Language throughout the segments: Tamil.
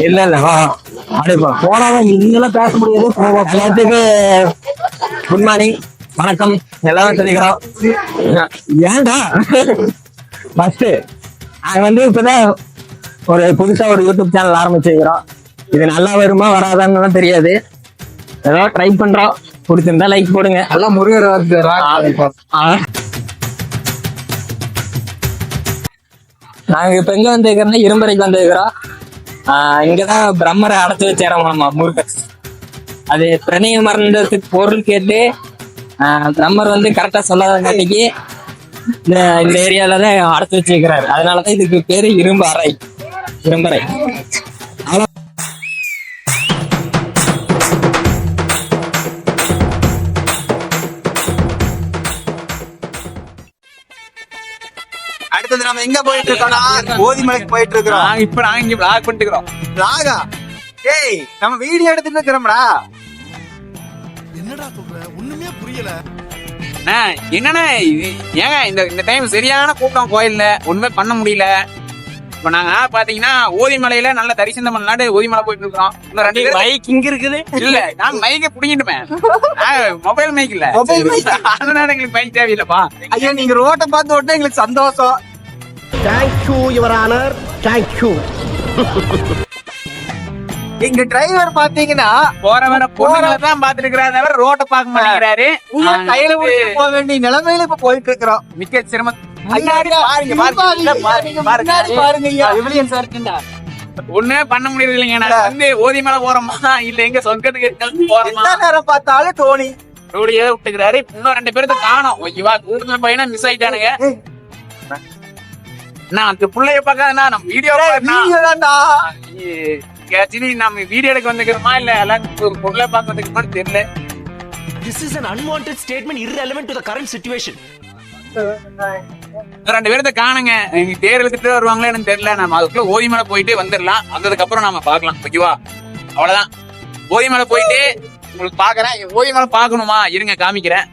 இல்ல இல்ல வா அப்படிப்பா போனாதான் இங்கெல்லாம் பேச முடியாது. எல்லாத்துக்கு குட் மார்னிங், வணக்கம், எல்லாரும் தெரிவிக்கிறோம். ஏன்டா ஃபர்ஸ்ட் அது இப்பதான் ஒரு புதுசா ஒரு யூடியூப் சேனல் ஆரம்பிச்சிருக்கிறோம். இது நல்லா வருமா வராதான்னு தெரியாது. ஏதோ ட்ரை பண்றோம். பிடிச்சிருந்தா லைக் போடுங்க. எல்லாம் முருகர் நாங்க இப்ப எங்க வந்துருக்கிறோம்னா இரும்பறைக்கு வந்துருக்கிறோம். இங்கதான் பிரம்மரை அடைச்சு வச்சேரமாமா முருகர். அது பிரணய மரணத்துக்கு பொருள் கேட்டு பிரம்மர் கரெக்டா சொல்லாதங்காட்டிக்கு இந்த ஏரியால தான் அடைச்சு வச்சிருக்கிறாரு. அதனாலதான் இதுக்கு பேரு இரும்பு அறை, இரும்பறை. அடுத்தது நம்ம எங்க போயிட்டு இருக்கோம்னா கோதிமலைக்கு போயிட்டு இருக்கிறோம். இப்ப நாங்க இங்க vlog பண்ணிட்டு இருக்கோம். vlog-ஆ? ஏய் நம்ம வீடியோ எடுத்துட்டு இருக்கிறோம்டா. என்னடா சொல்ற? ஒண்ணுமே புரியல. என்னன்னா ஏங்க இந்த டைம் சரியான கூட்டம் கோயில்ல, ஒண்ணுமே பண்ண முடியல. இப்ப நாங்க பாத்தீங்கன்னா ஓதிமலையில நல்ல தரிசனம் பண்ணலாட்டு ஓதிமலை போயிட்டு இருக்கோம். இன்னும் 2 பேர் மைக் இங்க இருக்குது. இல்ல நான் மைக்க புடிங்கிட்டுமேன். மொபைல் மைக் இல்ல, மொபைல் மைக். அதனால எங்களுக்கு மைக் தேவையில்லப்பா. ஐயோ நீங்க ரோட்டை பார்த்து ஓட்ட எங்களுக்கு சந்தோஷம். Thank you your honour, thank you. எங்க டிரைவர் பாத்தீங்கன்னா போற வர பொண்ணுங்களை தான் பாத்துட்டு இருக்கிறாரு, தவிர ரோட்டை பார்க்க மாட்டேங்கிறாரு. கையில பிடிச்சிட்டு போக வேண்டிய நிலைமையில இப்ப போயிட்டு இருக்கிறோம். மிக்க சிரமம். ஒண்ணுமே பண்ண முடியறது இல்லைங்க. நாங்க ஓதிமலை போறோமா இல்ல எங்க சொர்க்கத்துக்கு போறோமா? நேரம் பார்த்தாலும் டோனி ரோடியே விட்டுக்கிறாரு. இன்னும் 2 பேருக்கு காணோம். ஓகேவா, கூடுதல் பையனா மிஸ் ஆயிட்டானுங்க. நான் அந்த பிள்ளைய பாக்காதா நம்ம வீடியோ தான்டா. நம்ம வீடியோ எடுக்க வந்துக்கிறோமா இல்ல எல்லாம் பொருளை பார்க்க வந்துக்கிறோமான்னு தெரியல. This is an unwanted statement irrelevant to the current situation. 2 பேர்த்த காணுங்க. நீங்க தேர் எடுத்துட்டு வருவாங்களா எனக்கு தெரியல. நம்ம அதுக்குள்ள ஓதிமலை போயிட்டு வந்துடலாம். வந்ததுக்கு அப்புறம் நாம பாக்கலாம். ஓகேவா, அவ்வளவுதான். ஓதிமலை போயிட்டு உங்களுக்கு பாக்குறேன். ஓதிமலை பாக்கணுமா இருங்க காமிக்கிறேன்.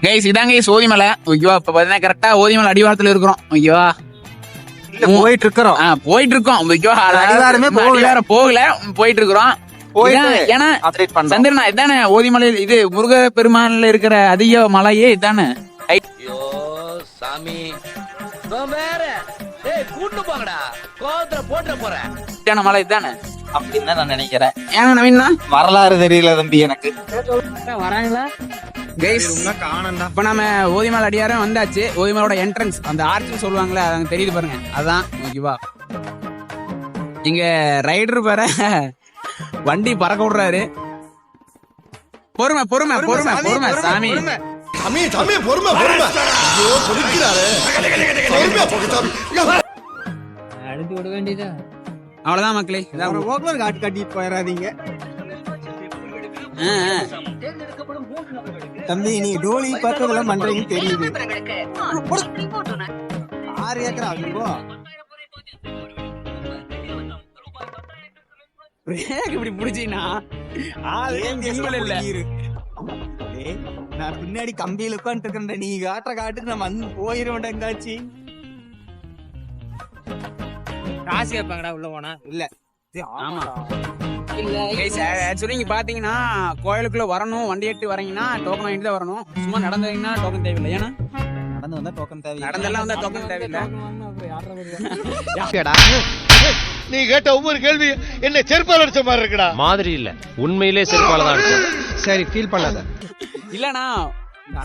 கைஸ் இதாங்க ஓதிமலை. ஓகேவா, இப்ப பாத்தீங்கன்னா கரெக்டா ஓதிமலை அடிவாரத்துல இருக்கிறோம். ஓகேவா, போயிட்டு இருக்கிறோம். போயிட்டு இருக்கோம். அடிவாரமே போகல, போயிட்டு இருக்கிறோம். ஏன்னா சந்திரனா இதானே ஓதிமலை, இது முருக பெருமான்ல இருக்கிற அதிக மலையே இதானே. சாமி வேற கூட்டு போங்கடா, கோவத்துல போட்டு போறேன் மலை இதானே அப்படின்னு தான் நான் நினைக்கிறேன். ஏன்னா நவீனா வரலாறு தெரியல தம்பி எனக்கு. வராங்களா இப்ப நம்ம ஓதிமலை அடியாரம் வந்தாச்சு. ஓதிமலையோட என்ட்ரன்ஸ் அந்த ஆர்ச்னு சொல்லுவாங்களே, அங்க தெரியுது பாருங்க, அதான். ஓகேவா, இங்க ரைடர் பாரு வண்டி பறக்க விடுறாரு. பொறுமை பொறுமை பொறுமை பொறுமை சாமி. சாமி பொறுமை பொறுமை. ஐயோ பொறுக்கிறாரு. அடுத்து விட வேண்டியதா. அவ்வளவுதான் மக்களே. காட்டு காட்டிட்டு போயிடாதீங்க தம்பி. நீங்க டோலி பார்த்ததெல்லாம் பண்றீங்கன்னு தெரியுது. 6 ஏக்கரா இப்படி புடிச்சீங்கன்னா நான் பின்னாடி கம்பியில உட்காந்துட்டு இருக்கேன். நீ காட்டுற காட்டுக்கு நான் வந்து போயிருவேன். எங்காச்சு காசு கேட்பாங்கடா உள்ள போனா. இல்ல ஆமா ஆக்சுவலி இங்க பாத்தீங்கன்னா கோயிலுக்குள்ள வரணும், வண்டி எடுத்து வரீங்கன்னா டோக்கன் வாங்கிட்டு தான் வரணும். சும்மா நடந்தீங்கன்னா டோக்கன் தேவையில்லை. ஏன்னா நடந்து வந்தா டோக்கன் தேவை. நடந்தெல்லாம் வந்தா டோக்கன் தேவையில்லை. நீ கேட்ட ஒவ்வொரு கேள்வி என்ன செருப்பால் அடிச்ச மாதிரி இருக்குடா. மாதிரி இல்ல, உண்மையிலே செருப்பால தான் அடிச்சேன். சரி ஃபீல் பண்ணாத. இல்லனா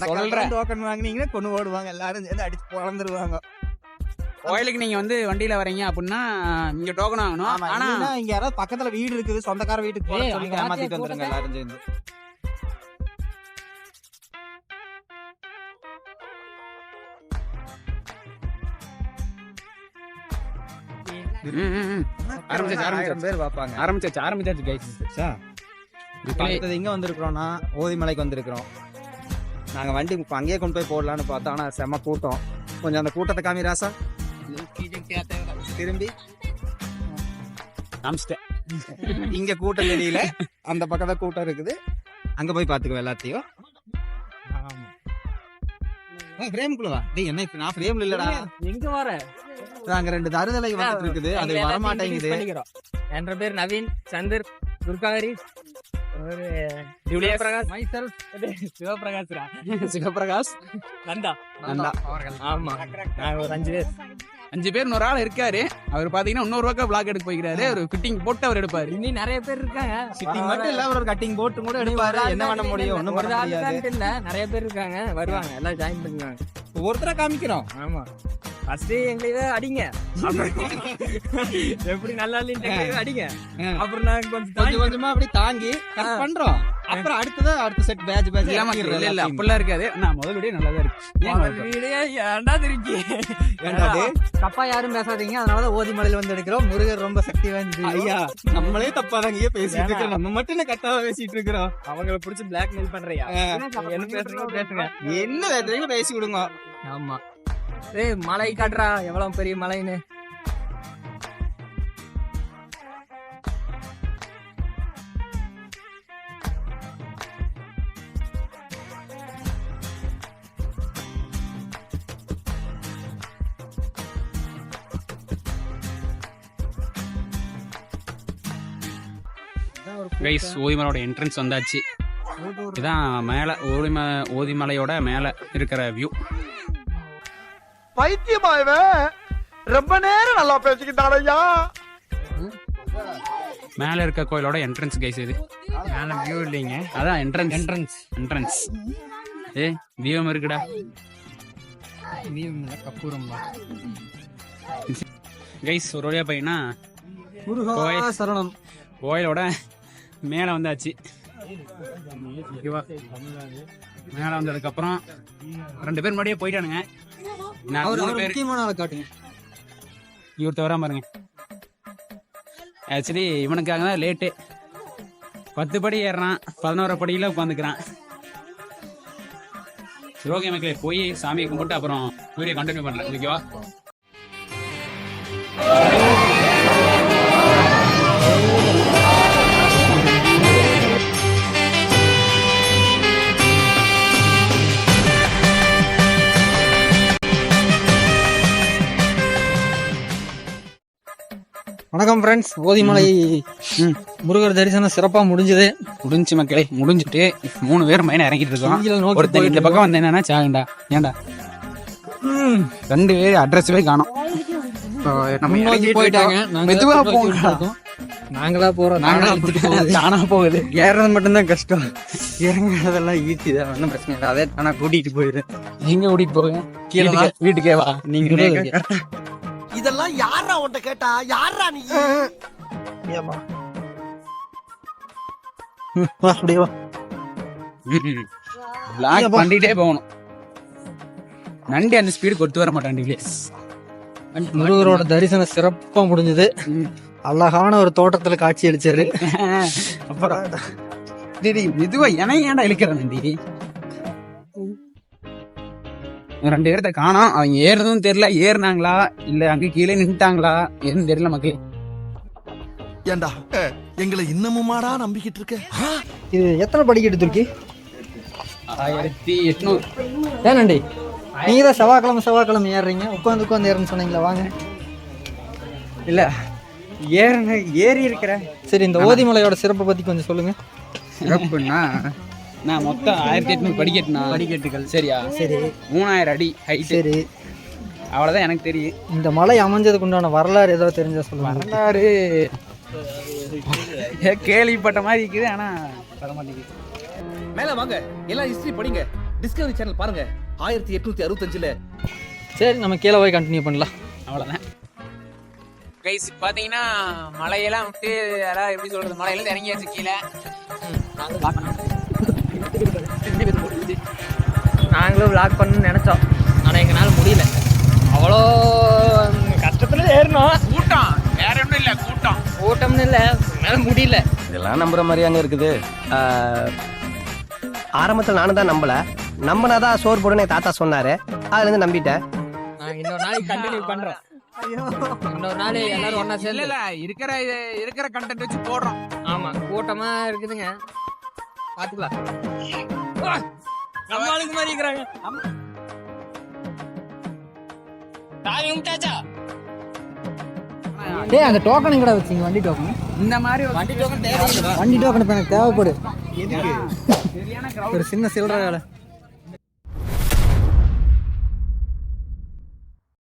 சொல்றேன், டோக்கன் வாங்குனீங்கன்னா கொண்டு ஓடுவாங்க, எல்லாரும் சேர்ந்து அடிச்சு பொளந்துருவாங்க. கோயிலுக்கு நீங்க வண்டியில வரீங்க அப்படின்னா இங்க டோக்கன் வாங்கணும். ஆனா இங்க யாராவது பக்கத்துல வீடு இருக்குது, சொந்தக்கார வீட்டுக்கு போய் சொல்லி ஏமாத்திட்டு வந்துருங்க எல்லாரும் சேர்ந்து. ஆரம்பிச்சாச்சு கைஸ். இங்க வந்திருக்கிறோம்னா ஓதிமலைக்கு வந்திருக்கிறோம். நாங்க வண்டி அங்கேயே கொண்டு போய் போடலான்னு பார்த்தோம். ஆனா செம கூட்டம். கொஞ்சம் அந்த கூட்டத்தை காமி ராசா. திரும்பி இங்க கூட்டம் தெரியல, அந்த பக்கத்துல கூட்டம் இருக்குது. அங்க போய் பாத்துக்குவோம் எல்லாத்தையும். ஃப்ரேம்குள்ள வா. டேய் என்ன நான் ஃப்ரேம்ல இல்லடா. எங்க வர அங்க 2 தருதலை வந்துட்டு இருக்குது, அது வரமாட்டேங்குது. என்ற பேர் நவீன், சந்தர், துர்காரி, சிவபிரகாஷ், நந்தா. ஆமா, நாங்க ஒரு 5 பேர். 5 பேர் ஒரு ஆள் இருக்காரு. அவர் பாத்தீங்கன்னா இன்னொரு பக்கம் பிளாக் எடுக்க போய்க்கிறாரு. ஒரு ஃபிட்டிங் போட்டு அவர் எடுப்பாரு. இன்னும் நிறைய பேர் இருக்காங்க. சிட்டிங் மட்டும் இல்ல, ஒரு கட்டிங் போட்டு கூட எடுப்பாரு. என்ன பண்ண முடியும், ஒண்ணும் பண்ண முடியாது. இல்ல, நிறைய பேர் இருக்காங்க, வருவாங்க, எல்லாம் ஜாயின் பண்ணுவாங்க. ஒவ்வொருத்தரா காமிக்கிறோம். ஆமா, ஃபர்ஸ்ட் எங்களை அடிங்க, எப்படி நல்லா அடிங்க, அப்புறம் நாங்க கொஞ்சம் கொஞ்சமா அப்படி தாங்கி கட் பண்றோம். அப்புறம் அடுத்த செட் பேட்ச் இல்ல அப்படிலாம் இருக்காது. நான் முதல்ல நல்லாதான் இருக்கு. ஏன்டா திருக்கி தப்பா யாரும் பேசாதீங்க. அதனாலதான் ஓதிமலையில வந்து எடுக்கிறோம். முருகர் ரொம்ப சக்தி வாய்ந்தது. ஐயா, நம்மளே தப்பா தாங்க பேசிட்டு இருக்கோம். நம்ம மட்டும் கரெக்டாக பேசிட்டு இருக்கிறோம். அவங்களை பிடிச்சி பிளாக் மெயில் பண்றியா? என்ன பேசுறீங்க பேசுங்க, என்ன பேசுறீங்க பேசி விடுங்க. ஆமா, ஏய் மலை காட்டுறா, எவ்வளவு பெரிய மலைன்னு. கைஸ், ஓதிமலையோட என்ட்ரன்ஸ் வந்தாச்சு. இதான் மேல ஓதிமலையோட மேல இருக்கிற வியூ. பைத்தியமாயவே ரொம்ப நேரம் நல்லா பேசிக்கிட்டாரையா. மேல இருக்க கோயிலோட என்ட்ரன்ஸ் கைஸ். இது மேல வியூ இல்லைங்க, அதான் என்ட்ரன்ஸ். ஏ வியூம் இருக்குடா. கப்பூரம் கைஸ், ஒரு வழியா போயினா சரணம் கோயிலோட மேல வந்தாச்சு. மேல வந்ததுக்கு அப்புறம் 2 பேர் முன்னாடியே போயிட்டானுங்க. முக்கியமான ஆளை காட்டுங்க. இவர்த்த வராம பாருங்க. ஆக்சுவலி இவனுக்காக தான் லேட்டு. 10 படி ஏறான், 11 படியில உட்காந்துக்கிறான். சிவகங்கை மக்களே, போய் சாமியை கும்பிட்டு அப்புறம் வீடியோ கண்டினியூ பண்ணலாம். ஓகேவா? வணக்கம் ஃப்ரெண்ட்ஸ். ஓதிமலை முருகர் தரிசனம் சிறப்பா முடிஞ்சு மக்களே, முடிஞ்சுட்டு 3 பேர் மைனா இறங்கிட்டு இருக்கோம். ஒருத்தர் இந்த பக்கம் வந்து என்னன்னா சாகண்டா, ஏண்டா 2 பேர் அட்ரஸ்வே காணோம். நம்ம போயிட்டாங்க. மெதுவா போங்க. நாங்களா போறோம், தானா போகுது. ஏறது மட்டும்தான் கஷ்டம், இறங்குறதெல்லாம் ஈஸி தான், ஒன்றும் பிரச்சனை இல்லை. அதே தானா கூட்டிட்டு போயிடுறேன். எங்க கூட்டிட்டு போக? கீழே வீட்டுக்கே வா. நீங்க இதெல்லாம் யாரா உன்ட்ட கேட்டா? யாரா நீ? அப்படியே வா. பிளாக் பண்ணிட்டே போகணும். நண்டி அந்த ஸ்பீடு கொத்து வர மாட்டான். முருகரோட தரிசனம் சிறப்பா முடிஞ்சது. அழகான ஒரு தோட்டத்துல காட்சி அளிச்சாரு. அப்புறம் மெதுவா ஏன்டா இழுக்கிற நண்டி? 2 பேர்த்த காணோம். அவங்க ஏறதும் தெரியல. ஏறினாங்களா இல்ல அங்க கீழே நின்ட்டாங்களா ஏன்னு தெரியல மக்களே. ஏண்டா எங்களை இன்னமுமாடா நம்பிக்கிட்டு இருக்க? இது எத்தனை படிக்கட்டு துருக்கி? 1800. ஏனண்டி நீங்க தான் செவ்வாய்க்கிழமை ஏறுறீங்க, உட்காந்து ஏறன்னு சொன்னீங்களா? வாங்க. இல்ல ஏறி இருக்கிற. சரி, இந்த ஓதிமலையோட சிறப்பை பத்தி கொஞ்சம் சொல்லுங்க. சிறப்புன்னா, நான் மொத்தம் 1800 படிக்கட்டுகள். சரியா? சரி. 3000 அடி ஹைட். சரி, அவ்வளவுதான் எனக்கு தெரியும். இந்த மலை அமைஞ்சதுக்கு உண்டான வரலாறு ஏதாவது தெரிஞ்சா சொல்லுங்க. வரலாறு கேள்விப்பட்ட மாதிரி இருக்குது, ஆனா வர மாட்டேங்குது. மேல வாங்க, எல்லாம் ஹிஸ்டரி படிங்க. டிஸ்கவரி சேனல் பாருங்க. 1865ல. சரி, நம்ம கீழே போய் கண்டினியூ பண்ணலாம். அவ்வளவுதான் கைஸ். பாத்தீங்கன்னா மலையெல்லாம் விட்டு, அதான் எப்படி சொல்றது, மலையில இறங்கியாச்சு கீழே. நாங்களும் விளாக் பண்ணணும்னு நினைச்சோம், ஆனா எங்களால முடியல. அவ்வளோ கஷ்டத்துல ஏறணும். கூட்டம் வேற ஒன்றும் இல்ல, கூட்டம்னு இல்ல, என்னால முடியல. இதெல்லாம் நம்புற மாதிரி அங்க இருக்குது. ஆரம்பத்தில் நானும் தான் நம்பினாதான் சோறு போடுன்னு என் தாத்தா சொன்னாரு. அதுல இருந்து நம்பிட்டேன். நான் இன்னொரு நாளைக்கு கண்டினியூ பண்றோம். இன்னொரு நாள் எல்லாரும் ஒன்னா சேர்ந்து இல்ல இருக்கிற கண்டென்ட் வச்சு போடுறோம். ஆமா, கூட்டமா இருக்குதுங்க, பாத்துக்கலாம். நம்ம ஆளுக்கு மாதிரி இருக்கிறாங்க. டேய் அந்த டோக்கன் எங்கடா வச்சீங்க? வண்டி டோக்கன். இந்த மாதிரி வண்டி டோக்கன் தேவையில்லை. வண்டி டோக்கன் இப்ப எனக்கு தேவைப்படு. ஒரு சின்ன சில்லறை வேலை.